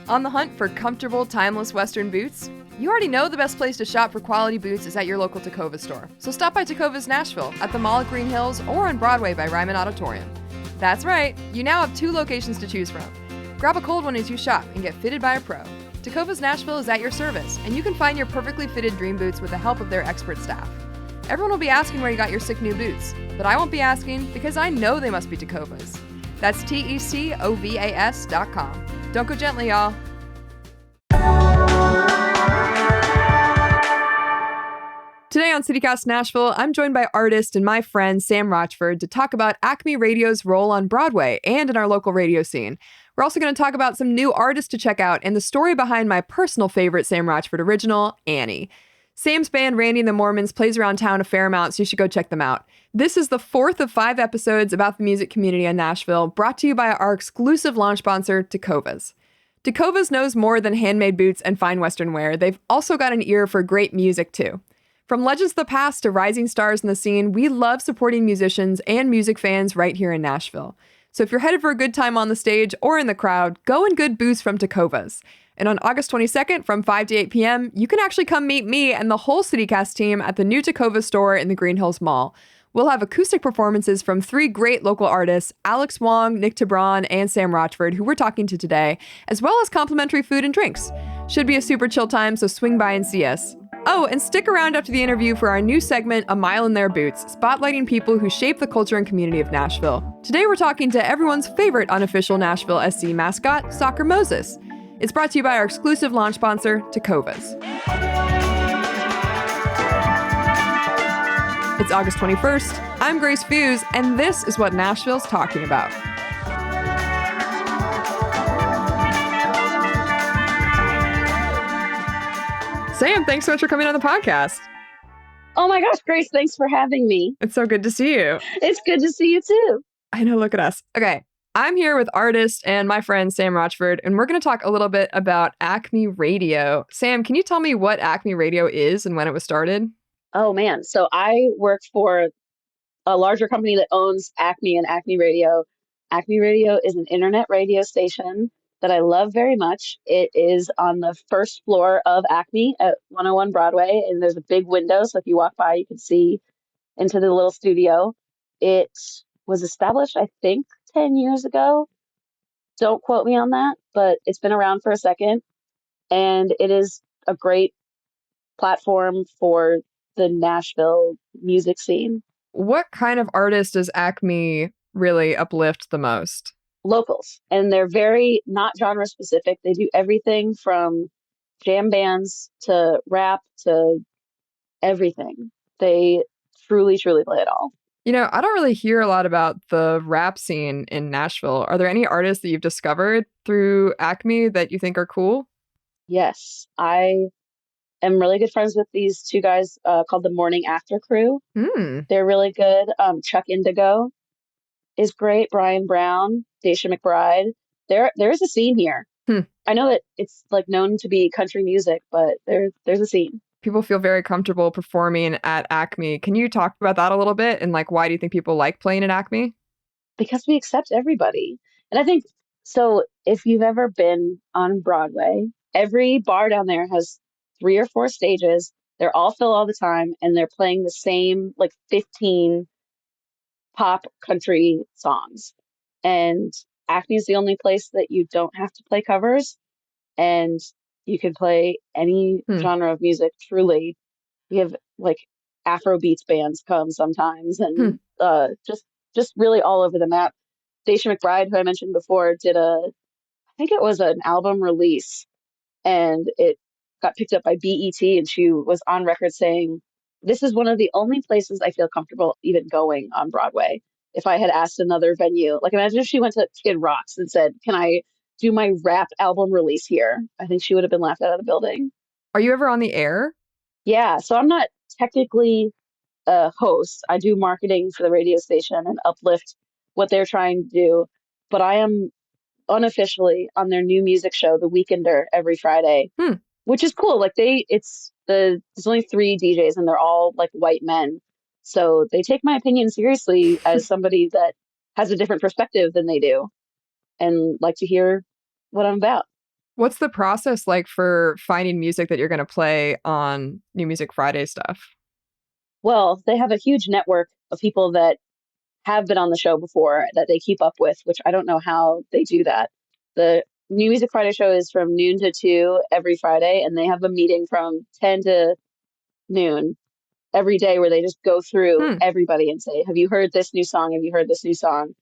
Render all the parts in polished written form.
On the hunt for comfortable, timeless Western boots? You already know the best place to shop for quality boots is at your local Tacova store. So stop by Tacova's Nashville, at the Mall at Green Hills, or on Broadway by Ryman Auditorium. That's right, you now have 2 locations to choose from. Grab a cold one as you shop and get fitted by a pro. Tacova's Nashville is at your service, and you can find your perfectly fitted dream boots with the help of their expert staff. Everyone will be asking where you got your sick new boots, but I won't be asking because I know they must be Tacova's. That's TECOVAS.com. Don't go gently, y'all. Today on CityCast Nashville, I'm joined by artist and my friend Sam Rochford to talk about Acme Radio's role on Broadway and in our local radio scene. We're also going to talk about some new artists to check out and the story behind my personal favorite Sam Rochford original, Annie. Sam's band, Randy and the Mormons, plays around town a fair amount, so you should go check them out. This is the 4th of 5 episodes about the music community in Nashville, brought to you by our exclusive launch sponsor, Tacovas. Tacovas knows more than handmade boots and fine Western wear. They've also got an ear for great music, too. From legends of the past to rising stars in the scene, we love supporting musicians and music fans right here in Nashville. So if you're headed for a good time on the stage or in the crowd, go in good boots from Tacovas. And on August 22nd from 5 to 8 p.m., you can actually come meet me and the whole CityCast team at the new Tacova store in the Green Hills Mall. We'll have acoustic performances from 3 great local artists, Alex Wong, Nick Tabron, and Sam Rochford, who we're talking to today, as well as complimentary food and drinks. Should be a super chill time, so swing by and see us. Oh, and stick around after the interview for our new segment, A Mile in Their Boots, spotlighting people who shape the culture and community of Nashville. Today we're talking to everyone's favorite unofficial Nashville SC mascot, Soccer Moses. It's brought to you by our exclusive launch sponsor, Tacovas. It's August 21st. I'm Grace Fuse, and this is what Nashville's talking about. Sam, thanks so much for coming on the podcast. Oh my gosh, Grace, thanks for having me. It's so good to see you. It's good to see you too. I know, look at us. Okay, I'm here with artist and my friend Sam Rochford, and we're going to talk a little bit about Acme Radio. Sam, can you tell me what Acme Radio is and when it was started? Oh man, so I work for a larger company that owns Acme and Acme Radio. Acme Radio is an internet radio station that I love very much. It is on the first floor of Acme at 101 Broadway, and there's a big window, so if you walk by, you can see into the little studio. It was established, I think, 10 years ago. Don't quote me on that, but it's been around for a second, and it is a great platform for the Nashville music scene. What kind of artist does Acme really uplift the most? Locals, and they're very not genre specific. They do everything from jam bands to rap to everything. They truly play it all. You know, I don't really hear a lot about the rap scene in Nashville. Are there any artists that you've discovered through Acme that you think are cool? Yes, I am really good friends with these 2 guys called the Morning After Crew. They're really good. Chuck Indigo is great. Brian Brown, Daisha McBride. There's a scene here. I know that it's like known to be country music, but there's a scene. People feel very comfortable performing at Acme. Can you talk about that a little bit? And like, why do you think people like playing at Acme? Because we accept everybody. And I think, so if you've ever been on Broadway, every bar down there has 3 or 4 stages. They're all filled all the time, and they're playing the same like 15 pop country songs. And Acme is the only place that you don't have to play covers, and you can play any genre of music. Truly, we have like Afro beats bands come sometimes, and just really all over the map. Daisha McBride, who I mentioned before, did I think it was an album release, and it got picked up by BET, and she was on record saying, "This is one of the only places I feel comfortable even going on Broadway." If I had asked another venue, like imagine if she went to Kid Rock's and said, "Can I do my rap album release here?" I think she would have been laughed out of the building. Are you ever on the air? Yeah, so I'm not technically a host. I do marketing for the radio station and uplift what they're trying to do, but I am unofficially on their new music show, The Weekender, every Friday, which is cool. Like there's only 3 DJs and they're all like white men. So they take my opinion seriously as somebody that has a different perspective than they do and like to hear what I'm about. What's the process like for finding music that you're going to play on New Music Friday stuff? Well, they have a huge network of people that have been on the show before that they keep up with, which I don't know how they do that. The New Music Friday show is from noon to 2 every Friday, and they have a meeting from 10 to noon every day where they just go through Hmm. everybody and say, have you heard this new song? Have you heard this new song?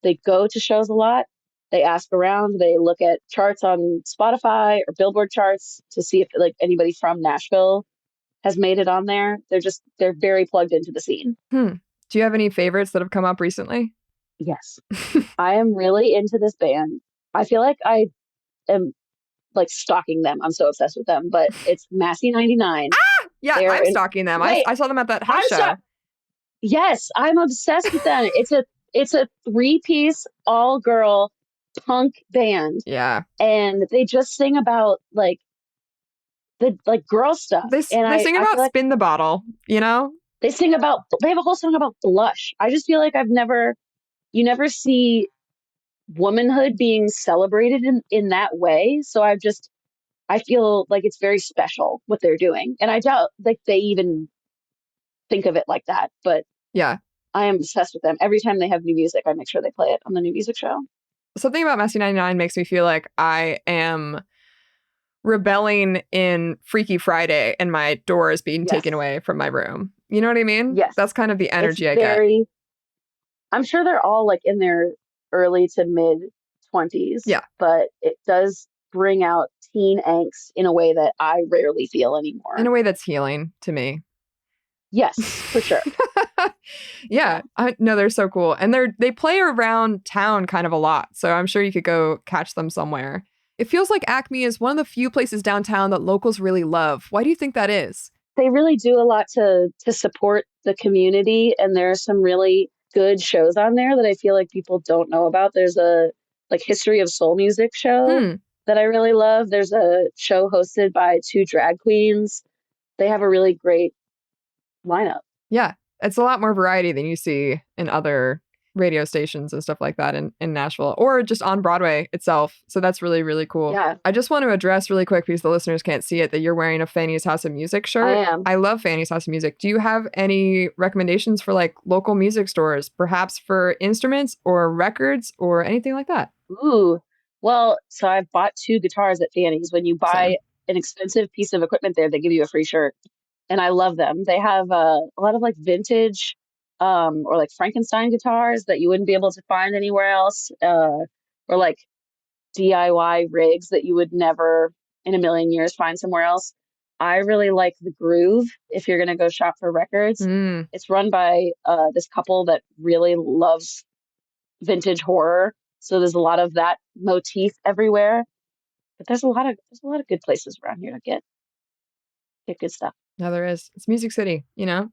They go to shows a lot. They ask around. They look at charts on Spotify or Billboard charts to see if like anybody from Nashville has made it on there. They're very plugged into the scene. Hmm. Do you have any favorites that have come up recently? Yes. I am really into this band. I feel like I am like stalking them. I'm so obsessed with them, but it's Massey 99. Yeah, They're I'm in, stalking them. wait, I saw them at that house I'm show. yes, I'm obsessed with them. It's a three-piece all-girl punk band, Yeah. and they just sing about like the like girl stuff. And They sing I feel about like spin the bottle, you know? they have a whole song about blush. I just feel like you never see womanhood being celebrated in that way. So I feel like it's very special what they're doing. And I doubt like they even think of it like that, but Yeah. I am obsessed with them. Every time they have new music, I make sure they play it on the new music show. Something about Messy 99 makes me feel like I am rebelling in Freaky Friday and my door is being taken Yes. away from my room. You know what I mean? Yes. That's kind of the It's energy I get. very, I'm sure they're all like in their early to mid 20s, Yeah. but it does bring out teen angst in a way that I rarely feel In anymore. a way that's healing to me. Yes, for sure. Yeah, no, they're so cool, and they play around town kind of a lot. So I'm sure you could go catch them somewhere. It feels like Acme is one of the few places downtown that locals really love. Why do you think that is? They really do a lot to support the community, and there are some really good shows on there that I feel like people don't know about. There's a like history of soul music show Hmm. that I really love. There's a show hosted by two drag queens. They have a really great lineup. Yeah, it's a lot more variety than you see in other radio stations and stuff like that in Nashville or just on Broadway itself. So that's really, really cool. Yeah, I just want to address really quick because the listeners can't see it that you're wearing a Fanny's House of Music I shirt. am. I love Fanny's House of Music. Do you have any recommendations for like local music stores, perhaps for instruments or records or anything like that? Ooh. Well, so I've bought two guitars at Fanny's. When you buy Same. an expensive piece of equipment there, they give you a free shirt. And I love them. They have a lot of like vintage or like Frankenstein guitars that you wouldn't be able to find anywhere else, or like DIY rigs that you would never in a million years find somewhere else. I really like the Groove if you're going to go shop for records. Mm, It's run by this couple that really loves vintage horror. So there's a lot of that motif everywhere. But there's a lot of good places around here to get good stuff. no, there is. It's Music City, you know?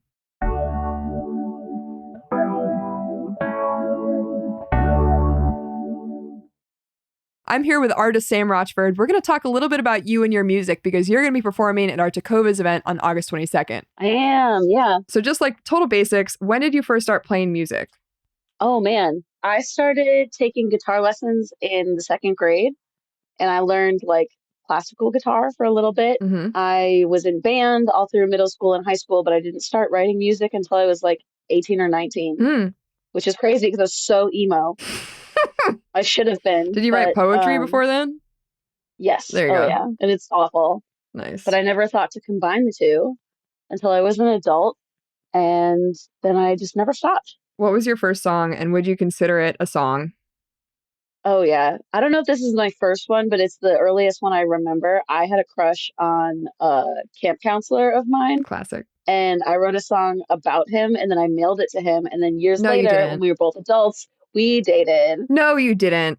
I'm here with artist Sam Rochford. We're going to talk a little bit about you and your music because you're going to be performing at our Takovas event on August 22nd. I am, yeah. So just like total basics, when did you first start playing music? Oh man, I started taking guitar lessons in the second grade and I learned like classical guitar for a little bit. Mm-hmm. I was in band all through middle school and high school, but I didn't start writing music until I was like 18 or 19, Mm. which is crazy because I was so emo. I should have been. Did you write But poetry before then? yes. There you Oh go. yeah. And it's awful. Nice. But I never thought to combine the two until I was an adult. And then I just never stopped. What was your first song and would you consider it a song? Oh yeah. I don't know if this is my first one, but it's the earliest one I remember. I had a crush on a camp counselor of mine, Classic. and I wrote a song about him and then I mailed it to him. And then years No, you later, when didn't. we were both adults, we dated. No, you didn't.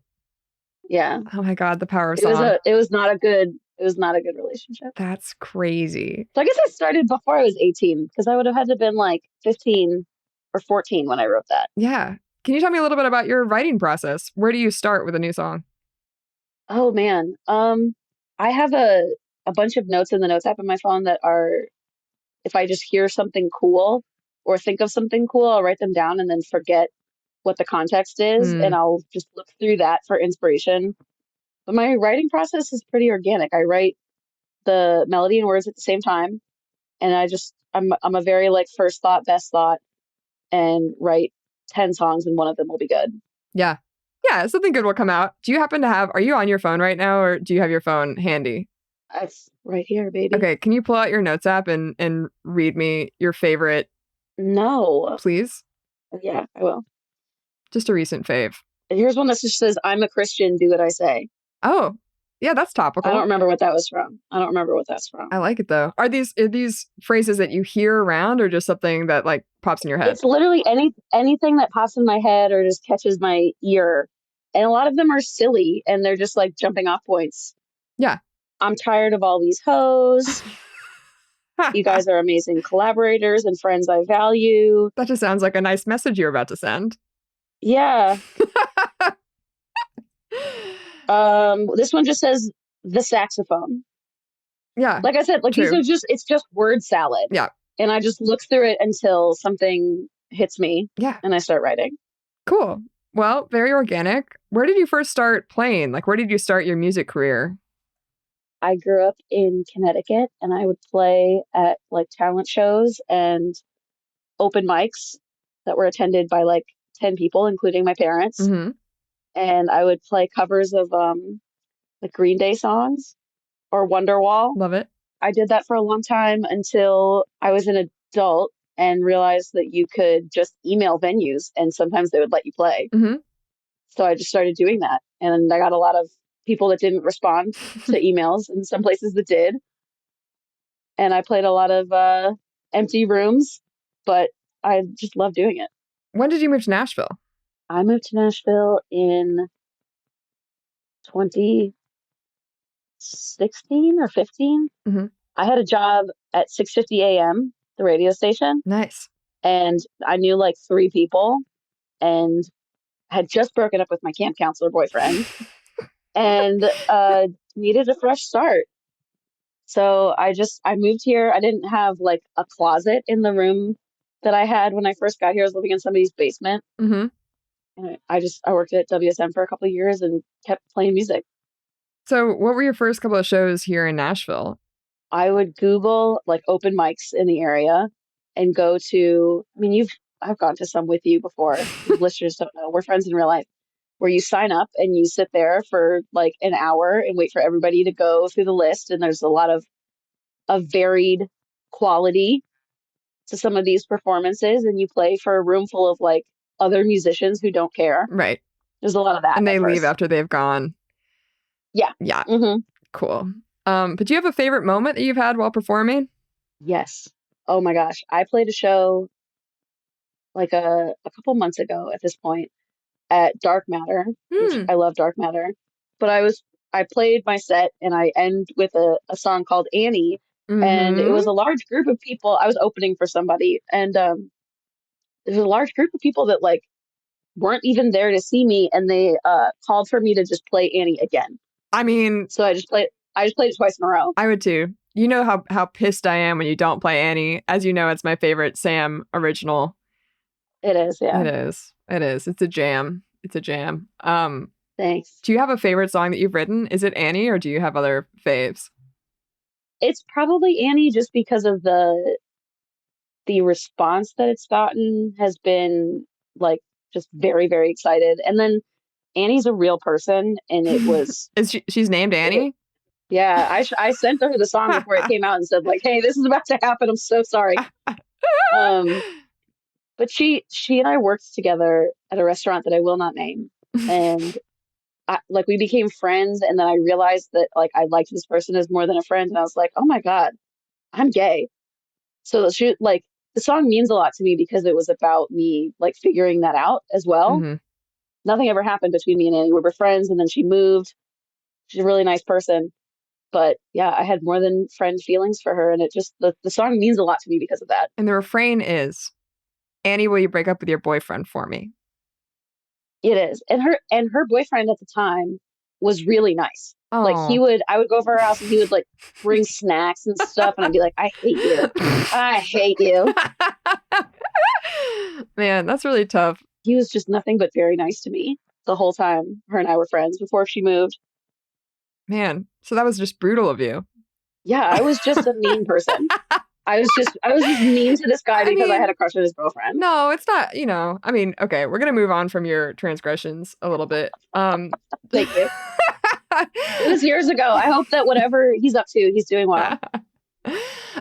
Yeah. Oh my God, the power of song. It was not a good relationship. That's crazy. So I guess I started before I was 18 because I would have had to have been like 15 or 14 when I wrote that. Yeah. Can you tell me a little bit about your writing process? Where do you start with a new song? Oh man. I have a bunch of notes in the notes app on my phone that are if I just hear something cool or think of something cool, I'll write them down and then forget what the context is Mm, and I'll just look through that for inspiration But my writing process is pretty organic. I write the melody and words at the same time, and I'm a very like first thought, best thought, and write 10 songs and one of them will be good. Yeah. Yeah, something good will come out. Do you happen to have, are you on your phone right now or do you have your phone handy? It's right here, baby. Okay, can you pull out your notes app and read me your favorite, No. please? Yeah, I will. Just a recent fave. Here's one that just says, I'm a Christian, do what I say. Oh, yeah, that's I don't topical. remember what that was from. I don't remember what that's from. I like it though. Are these phrases that you hear around or just something that like pops in your head? It's literally anything that pops in my head or just catches my ear. And a lot of them are silly and they're just like jumping off points. Yeah. I'm tired of all these hoes. You guys are amazing collaborators and friends I value. That just sounds like a nice message you're about to send. Yeah. This one just says the saxophone. Yeah. Like I said, like these True. are it's just word salad. Yeah. And I just look through it until something hits me Yeah. and I start writing. Cool. Well, very organic. Where did you first start playing? Like, where did you start your music career? I grew up in Connecticut and I would play at like talent shows and open mics that were attended by like 10 people, including my parents. Mm-hmm. And I would play covers of like Green Day songs or Wonderwall. Love it. I did that for a long time until I was an adult and realized that you could just email venues and sometimes they would let you play. Mm-hmm. So I just started doing that. And I got a lot of people that didn't respond to emails and some places that did. And I played a lot of empty rooms, but I just love doing it. When did you move to Nashville? I moved to Nashville in 2016 or 15. Mm-hmm. I had a job at 6:50 a.m., the radio station, Nice. and I knew like three people and had just broken up with my camp counselor boyfriend and needed a fresh start. So I moved here. I didn't have like a closet in the room that I had when I first got here. I was living in somebody's basement. Mm-hmm. And I worked at WSM for a couple of years and kept playing music. So, what were your first couple of shows here in Nashville? I would Google like open mics in the area and go to, I mean, I've gone to some with you before. Listeners don't know. We're friends in real life, where you sign up and you sit there for like an hour and wait for everybody to go through the list. And there's a lot of varied quality to some of these performances. And you play for a room full of like other musicians who don't care. Right. There's a lot of that And at they leave first. after they've gone. Yeah. Yeah. Mm-hmm. Cool. But do you have a favorite moment that you've had while performing? Yes. Oh my gosh. I played a show like a couple months ago at this point at Dark Matter, which Hmm. I love Dark Matter. But I played my set and I end with a song called Annie. And it Mm-hmm. was a large group of people. I was opening for somebody and there's a large group of people that like weren't even there to see me and they called for me to just play Annie again. I mean, So I just played it twice in a row. I would too. You know how pissed I am when you don't play Annie. As you know, it's my favorite Sam original. It is, yeah. It is. It is. It's a jam. It's a jam. Thanks. Do you have a favorite song that you've written? Is it Annie or do you have other faves? It's probably Annie just because of the response that it's gotten has been like just very, very excited. And then Annie's a real person and it was She's named it, Annie? yeah, I sent her the song before it came out and said like, "Hey, this is about to happen. I'm so sorry." Um, but she and I worked together at a restaurant that I will not name. And like we became friends and then I realized that like I liked this person as more than a friend and I was like, "Oh my God, I'm gay." So she like the song means a lot to me because it was about me like figuring that out as well. Mm-hmm. Nothing ever happened between me and Annie. We were friends and then she moved. She's a really nice person. But yeah, I had more than friend feelings for her and it just the song means a lot to me because of that. And the refrain is, Annie, will you break up with your boyfriend for me? It is. And her boyfriend at the time was really nice. Like Oh. I would go over her house and he would like bring snacks and stuff and I'd be like, "I hate you. I hate you." Man, that's really tough. He was just nothing but very nice to me the whole time her and I were friends before she moved. Man, so that was just brutal of you. Yeah, I was just a mean person. I was just mean to this guy I because I had mean, a crush on his girlfriend. no, it's not, I mean, okay, we're going to move on from your transgressions a little bit. Thank you. It was years ago. I hope that whatever he's up to, he's doing well.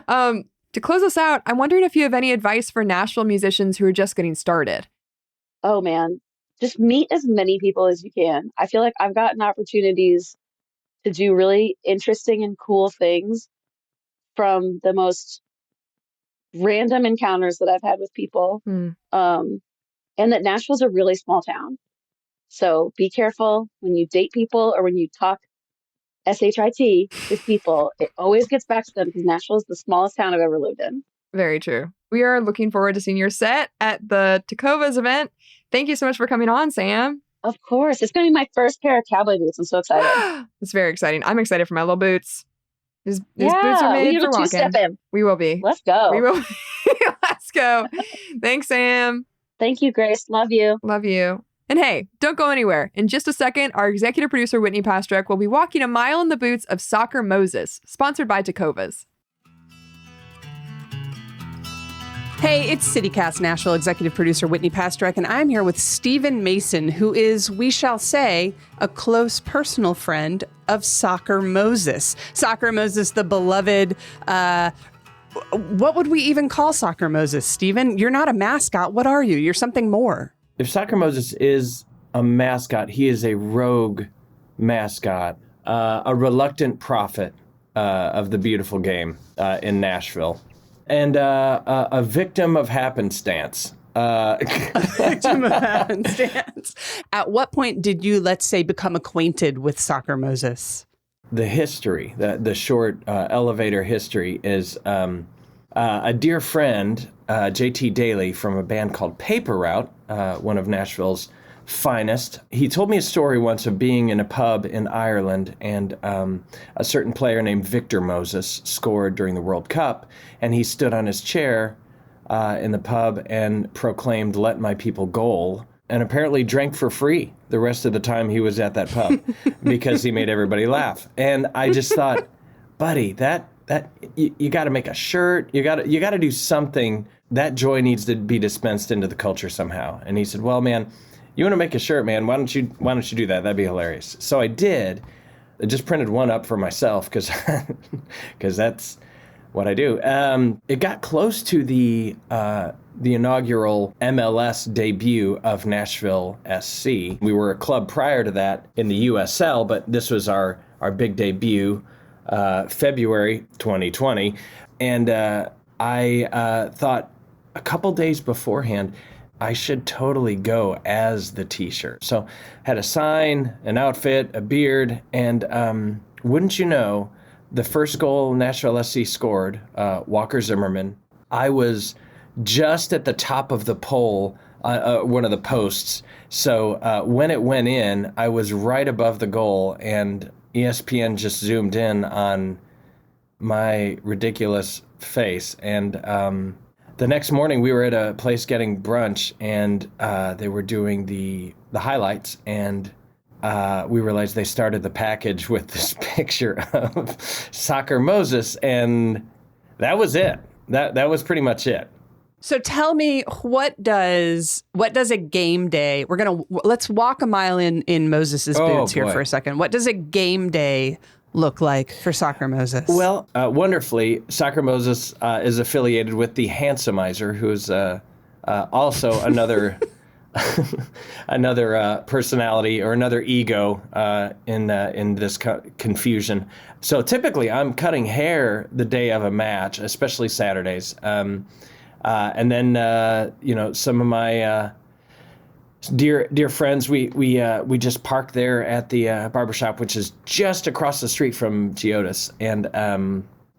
To close us out, I'm wondering if you have any advice for Nashville musicians who are just getting started. Oh man, just meet as many people as you can. I feel like I've gotten opportunities to do really interesting and cool things from the most random encounters that I've had with people. Hmm. And that Nashville's a really small town. So be careful when you date people or when you talk SHIT with people. It always gets back to them because Nashville is the smallest town I've ever lived in. Very true. We are looking forward to seeing your set at the Tacovas event. Thank you so much for coming on, Sam. Of course. It's going to be my first pair of cowboy boots. I'm so excited. It's very exciting. I'm excited for my little boots. These boots are Yeah, we made need for a walking. two-step in. We will be. Let's go. We will. Let's go. Thanks, Sam. Thank you, Grace. Love you. Love you. And hey, don't go anywhere. In just a second, our executive producer, Whitney Pastrick, will be walking a mile in the boots of Soccer Moses, sponsored by Tacovas. Hey, it's CityCast Nashville executive producer Whitney Pastrick, and I'm here with Stephen Mason, who is, we shall say, a close personal friend of Soccer Moses. Soccer Moses, the beloved, what would we even call Soccer Moses, Stephen? You're not a mascot. What are you? You're something more. If Soccer Moses is a mascot, he is a rogue mascot, a reluctant prophet of the beautiful game in Nashville. And a victim of happenstance. Victim of happenstance. At what point did you, let's say, become acquainted with Soccer Moses? The history, the short elevator history is a dear friend, JT Daly, from a band called Paper Route, one of Nashville's finest. He told me a story once of being in a pub in Ireland, and a certain player named Victor Moses scored during the World Cup, and he stood on his chair in the pub and proclaimed, "Let my people goal," and apparently drank for free the rest of the time he was at that pub because he made everybody laugh. And I just thought, buddy, that you got to make a shirt. You got to do something. That joy needs to be dispensed into the culture somehow. And he said, "Well, man, you want to make a shirt, man? Why don't you do that? That'd be hilarious." So I did. I just printed one up for myself because that's what I do. It got close to the inaugural MLS debut of Nashville SC. We were a club prior to that in the USL, but this was our big debut, February 2020. And I thought a couple days beforehand, I should totally go as the t-shirt. So had a sign, an outfit, a beard, and wouldn't you know, the first goal Nashville SC scored, Walker Zimmerman, I was just at the top of the pole, one of the posts. So when it went in, I was right above the goal, and ESPN just zoomed in on my ridiculous face. And the next morning, we were at a place getting brunch, and they were doing the highlights, and we realized they started the package with this picture of Soccer Moses, and that was it. That was pretty much it. So tell me, what does a game day? Let's walk a mile in Moses's boots here for a second. What does a game day look like for Soccer Moses? Well, wonderfully, Soccer Moses is affiliated with the Handsomeizer, who's also another another personality or another ego in this confusion. So typically, I'm cutting hair the day of a match, especially Saturdays, and then some of my dear friends, we just park there at the barbershop, which is just across the street from Giotis, and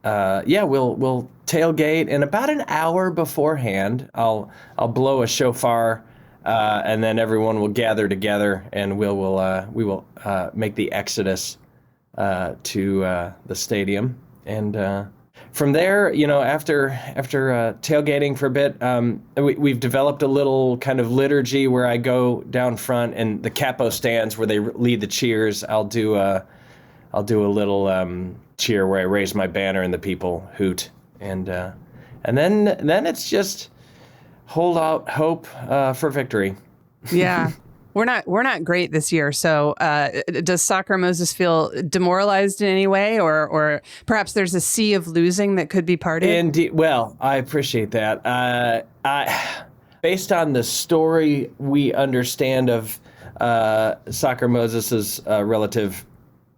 we'll tailgate, and about an hour beforehand, I'll blow a shofar, and then everyone will gather together, and we will make the exodus to the stadium, and from there, after tailgating for a bit, we've developed a little kind of liturgy where I go down front, and the capo stands where they lead the cheers. I'll do I'll do a little cheer where I raise my banner and the people hoot, and then it's just hold out hope for victory. Yeah. We're not great this year. So does Soccer Moses feel demoralized in any way, or perhaps there's a sea of losing that could be parted? Indeed. Well, I appreciate that. Based on the story we understand of Soccer Moses's relative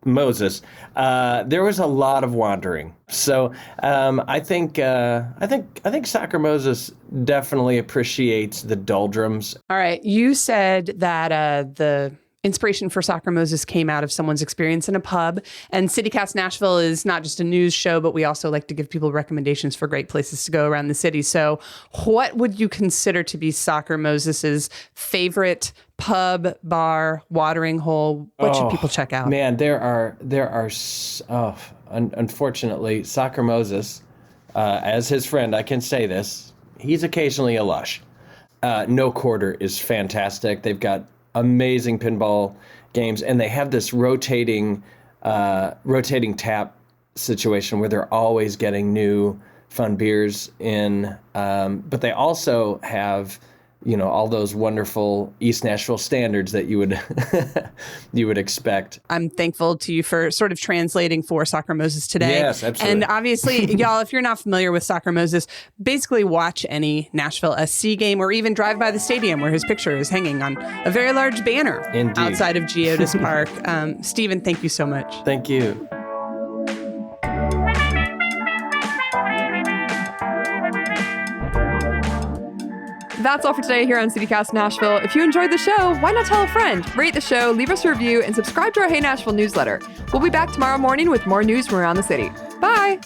Moses, there was a lot of wandering. So I think Soccer Moses definitely appreciates the doldrums. All right. You said that the inspiration for Soccer Moses came out of someone's experience in a pub. And CityCast Nashville is not just a news show, but we also like to give people recommendations for great places to go around the city. So what would you consider to be Soccer Moses's favorite pub, bar, watering hole? What should people check out? Man, unfortunately, Soccer Moses, as his friend, I can say this, he's occasionally a lush. No Quarter is fantastic. They've got amazing pinball games, and they have this rotating tap situation where they're always getting new fun beers in. But they also have, all those wonderful East Nashville standards that you would you would expect. I'm thankful to you for sort of translating for Soccer Moses today. Yes, absolutely. And obviously, y'all, if you're not familiar with Soccer Moses, basically watch any Nashville SC game or even drive by the stadium where his picture is hanging on a very large banner Indeed. Outside of Geodis Park. Stephen, thank you so much. Thank you. That's all for today here on CityCast Nashville. If you enjoyed the show, why not tell a friend? Rate the show, leave us a review, and subscribe to our Hey Nashville newsletter. We'll be back tomorrow morning with more news from around the city. Bye!